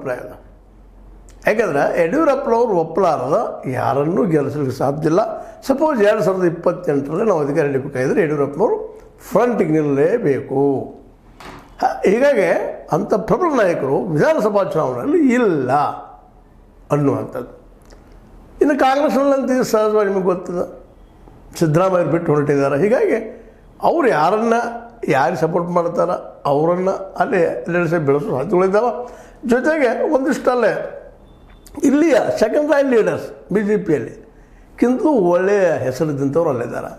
ಅಭಿಪ್ರಾಯ ಅದ. ಯಾಕಂದ್ರೆ ಯಡಿಯೂರಪ್ಪನವ್ರು ಒಪ್ಪಲಾರದ ಯಾರನ್ನೂ ಗೆಲ್ಲಿಸಲಿಕ್ಕೆ ಸಾಧ್ಯ ಇಲ್ಲ. ಸಪೋಸ್ 2028ರಲ್ಲಿ ನಾವು ಅಧಿಕಾರ ಹಿಡಿಬೇಕಾದ್ರೆ ಯಡಿಯೂರಪ್ಪನವರು ಫ್ರಂಟಿಗೆ ನಿಲ್ಲಲೇಬೇಕು. ಹೀಗಾಗಿ ಅಂಥ ಪ್ರಬಲ ನಾಯಕರು ವಿಧಾನಸಭಾ ಚುನಾವಣೆಯಲ್ಲಿ ಇಲ್ಲ ಅನ್ನುವಂಥದ್ದು. ಇನ್ನು ಕಾಂಗ್ರೆಸ್ನಲ್ಲಂತ ಸಹಜವಾಗಿ ನಿಮಗೆ ಗೊತ್ತಿದೆ, ಸಿದ್ದರಾಮಯ್ಯ ಬಿಟ್ಟು ಹೊರಟಿದ್ದಾರೆ. ಹೀಗಾಗಿ ಅವ್ರು ಯಾರಿಗೆ ಸಪೋರ್ಟ್ ಮಾಡ್ತಾರೆ ಅವರನ್ನು ಅಲ್ಲಿ ಲೀಡರ್ಶಿಪ್ ಬೆಳೆಸೋ ಸಾಧ್ಯಗಳಿದ್ದಾವೆ. ಜೊತೆಗೆ ಒಂದಿಷ್ಟಲ್ಲೇ ಇಲ್ಲಿಯ ಸೆಕೆಂಡ್ ಲೈನ್ ಲೀಡರ್ಸ್ ಬಿ ಜೆ ಪಿಯಲ್ಲಿ ಕಿಂತಲೂ ಒಳ್ಳೆಯ ಹೆಸರಿದ್ದಂಥವ್ರು ಅಲ್ಲಿದ್ದಾರೆ.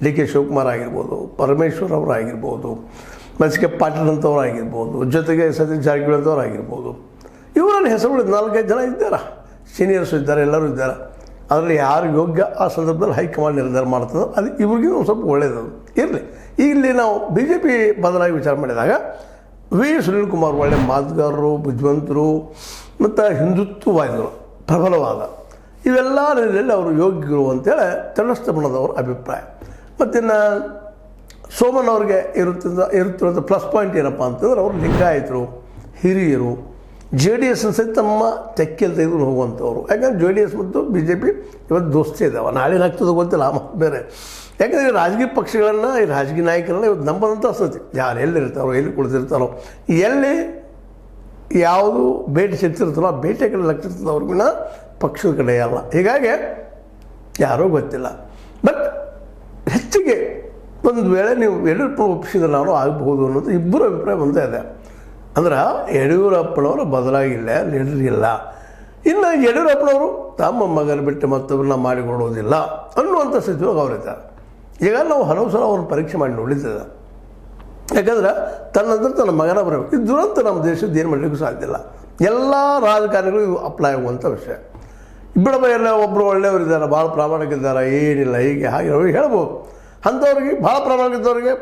ಡಿ ಕೆ ಶಿವಕುಮಾರ್ ಆಗಿರ್ಬೋದು, ಪರಮೇಶ್ವರ್ ಅವರು ಆಗಿರ್ಬೋದು, ಕೆ ಪಾಟೀಲ್ ಅಂತವ್ರು ಆಗಿರ್ಬೋದು, ಜೊತೆಗೆ ಸತೀಶ್ ಜಾರಕಿಹೊಳಿ ಅಂತವ್ರು ಆಗಿರ್ಬೋದು. ಇವರಲ್ಲಿ ಹೆಸರುಗಳು 4-5 ಜನ ಇದ್ದಾರೆ, ಸೀನಿಯರ್ಸ್ ಇದ್ದಾರೆ, ಎಲ್ಲರೂ ಇದ್ದಾರೆ. ಅದರಲ್ಲಿ ಯಾರು ಯೋಗ್ಯ ಆ ಸಂದರ್ಭದಲ್ಲಿ ಹೈಕಮಾಂಡ್ ನಿರ್ಧಾರ ಮಾಡ್ತದೆ. ಅದು ಇವ್ರಿಗೆ ಒಂದು ಸ್ವಲ್ಪ ಒಳ್ಳೆಯದು ಇರಲಿ. ಇಲ್ಲಿ ನಾವು ಬಿ ಜೆ ಪಿ ಬದಲಾಗಿ ವಿಚಾರ ಮಾಡಿದಾಗ ವಿ ಸುನೀಲ್ ಕುಮಾರ್ ಒಳ್ಳೆಯ ಮಾತುಗಾರರು, ಬುದ್ಧಿವಂತರು ಮತ್ತು ಹಿಂದುತ್ವವಾದಿಗಳು ಪ್ರಬಲವಾದ ಇವೆಲ್ಲ ನೆಲೆಯಲ್ಲಿ ಅವರು ಯೋಗ್ಯರು ಅಂತೇಳಿ ತಟಸ್ಥಮನದವರ ಅಭಿಪ್ರಾಯ. ಮತ್ತಿನ್ನು ಸೋಮನ್ ಅವ್ರಿಗೆ ಇರುತ್ತಿರುವಂಥ ಪ್ಲಸ್ ಪಾಯಿಂಟ್ ಏನಪ್ಪ ಅಂತಂದ್ರೆ ಅವರು ಲಿಂಗಾಯತರು, ಹಿರಿಯರು, ಜೆ ಡಿ ಎಸ್ ಸಹಿತ ತಮ್ಮ ತೆಕ್ಕೆಯಲ್ಲಿ ತೆಗೆದುಕೊಂಡು ಹೋಗುವಂಥವ್ರು. ಯಾಕಂದರೆ ಜೆ ಡಿ ಎಸ್ ಮತ್ತು ಬಿ ಜೆ ಪಿ ಇವತ್ತು ದೋಸ್ತಿ ಇದ್ದಾವೆ. ನಾಳೆ ಏನಾಗ್ತದೆ ಗೊತ್ತಿಲ್ಲ, ಬೇರೆ. ಯಾಕಂದರೆ ರಾಜಕೀಯ ಪಕ್ಷಗಳನ್ನು, ಈ ರಾಜಕೀಯ ನಾಯಕರನ್ನ ಇವತ್ತು ನಂಬದಂಥ ಸ್ಥಿತಿ. ಯಾರು ಎಲ್ಲಿರ್ತಾರೋ, ಎಲ್ಲಿ ಕುಳಿತಿರ್ತಾರೋ, ಎಲ್ಲಿ ಯಾವುದು ಭೇಟಿ ಸಿಗ್ತಿರ್ತಾರೋ ಆ ಭೇಟಿಯ ಕಡೆ ಲಕ್ಷ ಇರ್ತದೆ, ಅವ್ರಿಗಿನ ಪಕ್ಷದ ಕಡೆ ಅಲ್ಲ. ಹೀಗಾಗಿ ಯಾರೋ ಗೊತ್ತಿಲ್ಲ. ಬಟ್ ಹೆಚ್ಚಿಗೆ ಒಂದು ವೇಳೆ ನೀವು ಯಡಿಯೂರಪ್ಪ ಒಪ್ಪಿಸಿದ್ರೆ ನಾವು ಆಗಬಹುದು ಅನ್ನೋದು ಇಬ್ಬರು ಅಭಿಪ್ರಾಯ ಒಂದೇ ಇದೆ. ಅಂದ್ರೆ ಯಡಿಯೂರಪ್ಪನವರು ಬದಲಾಗಿಲ್ಲ, ಲೀಡರ್ ಇಲ್ಲ. ಇನ್ನು ಯಡಿಯೂರಪ್ಪನವರು ತಮ್ಮ ಮಗನ ಬಿಟ್ಟು ಮತ್ತೊಬ್ಬರನ್ನ ಮಾಡಿಕೊಡೋದಿಲ್ಲ ಅನ್ನುವಂಥ ಸ್ಥಿತಿಯೊಳಗೆ ಅವರಿದ್ದಾರೆ. ಈಗ ನಾವು ಹಲವು ಸಲ ಅವ್ರನ್ನ ಪರೀಕ್ಷೆ ಮಾಡಿ ನೋಡಿದ್ದೇವೆ. ಯಾಕಂದ್ರೆ ತನ್ನಂತರ ತನ್ನ ಮಗನ ಬರಬೇಕು. ಇದು ದುರಂತ ನಮ್ಮ ದೇಶದ ಏನು ಮಾಡಲಿಕ್ಕೂ ಸಾಧ್ಯ ಇಲ್ಲ. ಎಲ್ಲ ರಾಜಕಾರಣಿಗಳು ಇದು ಅಪ್ಲೈ ಆಗುವಂಥ ವಿಷಯ. ಇಬ್ಬರ ಎಲ್ಲ ಒಬ್ಬರು ಒಳ್ಳೆಯವರಿದ್ದಾರೆ, ಭಾಳ ಪ್ರಾಮಾಣಿಕ ಇದ್ದಾರೆ, ಏನಿಲ್ಲ, ಹೀಗೆ ಹಾಗೆ ನಾವು ಹೇಳ್ಬೋದು. ಅಂಥವ್ರಿಗೆ ಭಾಳ ಪ್ರಾಮಾಣಿಕ ಇದ್ದವ್ರಿಗೆ